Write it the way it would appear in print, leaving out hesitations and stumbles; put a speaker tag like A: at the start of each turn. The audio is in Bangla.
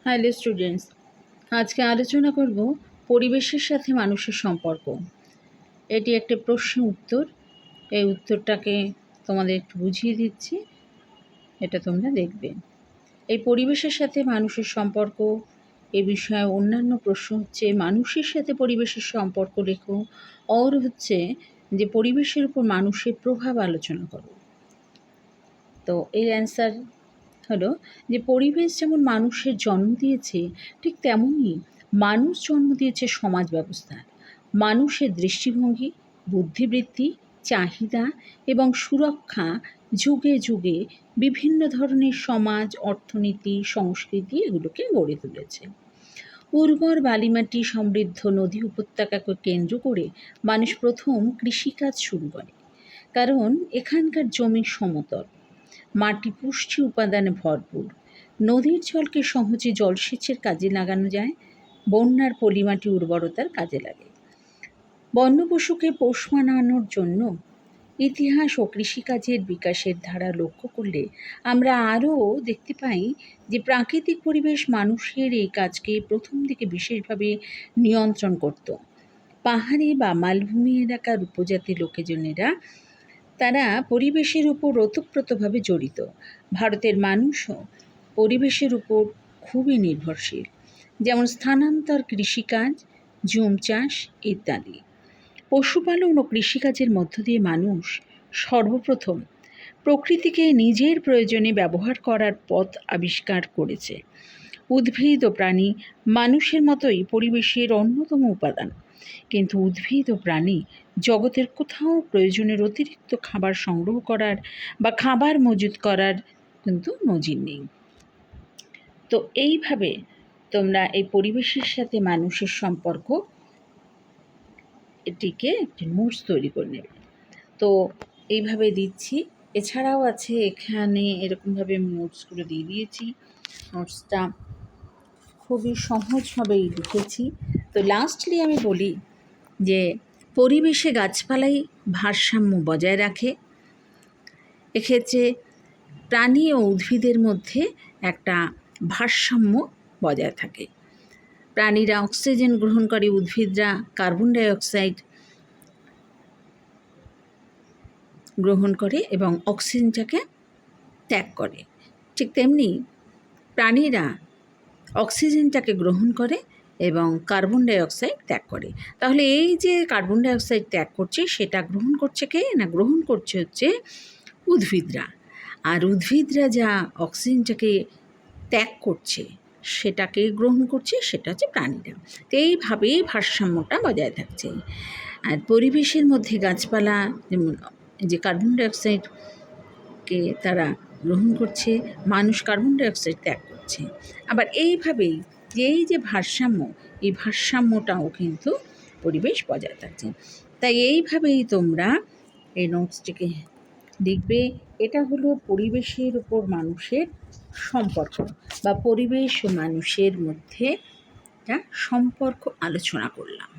A: হ্যালো স্টুডেন্টস, আজকে আলোচনা করব পরিবেশের সাথে মানুষের সম্পর্ক। এটি একটি প্রশ্ন উত্তর। এই উত্তরটাকে তোমাদের একটু বুঝিয়ে দিচ্ছি, এটা তোমরা দেখবে। এই পরিবেশের সাথে মানুষের সম্পর্ক এ বিষয়ে অন্যান্য প্রশ্ন হচ্ছে মানুষের সাথে পরিবেশের সম্পর্ক লেখো, আর হচ্ছে যে পরিবেশের উপর মানুষের প্রভাব আলোচনা করো। তো এর অ্যান্সার হলো যে পরিবেশ যেমন মানুষের জন্ম দিয়েছে, ঠিক তেমনই মানুষ জন্ম দিয়েছে সমাজ ব্যবস্থার। মানুষের দৃষ্টিভঙ্গি, বুদ্ধিবৃত্তি, চাহিদা এবং সুরক্ষা যুগে যুগে বিভিন্ন ধরনের সমাজ, অর্থনীতি, সংস্কৃতি এগুলোকে গড়ে তুলেছে। উর্বর বালিমাটি সমৃদ্ধ নদী উপত্যকাকে কেন্দ্র করে মানুষ প্রথম কৃষিকাজ শুরু করে, কারণ এখানকার জমি সমতল, মাটি পুষ্টি উপাদানে ভরপুর, নদীর জলকে সহজে জলসেচের কাজে লাগানো যায়, বন্যার পলিমাটি উর্বরতার কাজে লাগে। বন্য পশুকে পোষ মানানোর জন্য ইতিহাস ও কৃষিকাজের বিকাশের ধারা লক্ষ্য করলে আমরা আরও দেখতে পাই যে প্রাকৃতিক পরিবেশ মানুষের এই কাজকে প্রথম দিকে বিশেষভাবে নিয়ন্ত্রণ করত। পাহাড়ি বা মালভূমি এলাকার উপজাতি লোকজনেরা তারা পরিবেশের উপর ওতপ্রোতভাবে জড়িত। ভারতের মানুষও পরিবেশের উপর খুবই নির্ভরশীল, যেমন স্থানান্তর কৃষিকাজ, জুম চাষ ইত্যাদি। পশুপালন ও কৃষিকাজের মধ্য দিয়ে মানুষ সর্বপ্রথম প্রকৃতিকে নিজের প্রয়োজনে ব্যবহার করার পথ আবিষ্কার করেছে। উদ্ভিদ ও প্রাণী মানুষের মতোই পরিবেশের অন্যতম উপাদান, কিন্তু উদ্ভিদ ও প্রাণী জগতের কোথাও প্রয়োজনের অতিরিক্ত খাবার সংগ্রহ করার বা খাবার মজুত করার কিন্তু নজির নেই। তো এইভাবে তোমরা এই পরিবেশের সাথে মানুষের সম্পর্ক এটিকে একটি নোটস তৈরি করে নেবে। তো এইভাবে দিচ্ছি, এছাড়াও আছে এখানে এরকমভাবে আমি নোটসগুলো দিয়ে দিয়েছি। নোটসটা খুবই সহজভাবেই লিখেছি। তো লাস্টলি আমি বলি যে পরিবেশে গাছপালাই ভারসাম্য বজায় রাখে। এক্ষেত্রে প্রাণী ও উদ্ভিদের মধ্যে একটা ভারসাম্য বজায় থাকে। প্রাণীরা অক্সিজেন গ্রহণ করে, উদ্ভিদরা কার্বন ডাইঅক্সাইড গ্রহণ করে এবং অক্সিজেনটাকে ত্যাগ করে। ঠিক তেমনি প্রাণীরা অক্সিজেনটাকে গ্রহণ করে এবং কার্বন ডাইঅক্সাইড ত্যাগ করে। তাহলে এই যে কার্বন ডাইঅক্সাইড ত্যাগ করছে, সেটা গ্রহণ করছে কে? না, গ্রহণ করছে হচ্ছে উদ্ভিদরা। আর উদ্ভিদরা যা অক্সিজেনটাকে ত্যাগ করছে, সেটাকে গ্রহণ করছে, সেটা হচ্ছে প্রাণীরা। তো এইভাবেই ভারসাম্যটা বজায় থাকছে। আর পরিবেশের মধ্যে গাছপালা যেমন যে কার্বন ডাইঅক্সাইডকে তারা গ্রহণ করছে, মানুষ কার্বন ডাইঅক্সাইড ত্যাগ করছে। আবার এইভাবেই এই যে ভারসাম্য, এই ভারসাম্যটাও কিন্তু পরিবেশ বজায় থাকছে। তাই এইভাবেই তোমরা এই নোটসটিকে লিখবে। এটা হলো পরিবেশের উপর মানুষের সম্পর্ক বা পরিবেশ ও মানুষের মধ্যে একটা সম্পর্ক আলোচনা করলাম।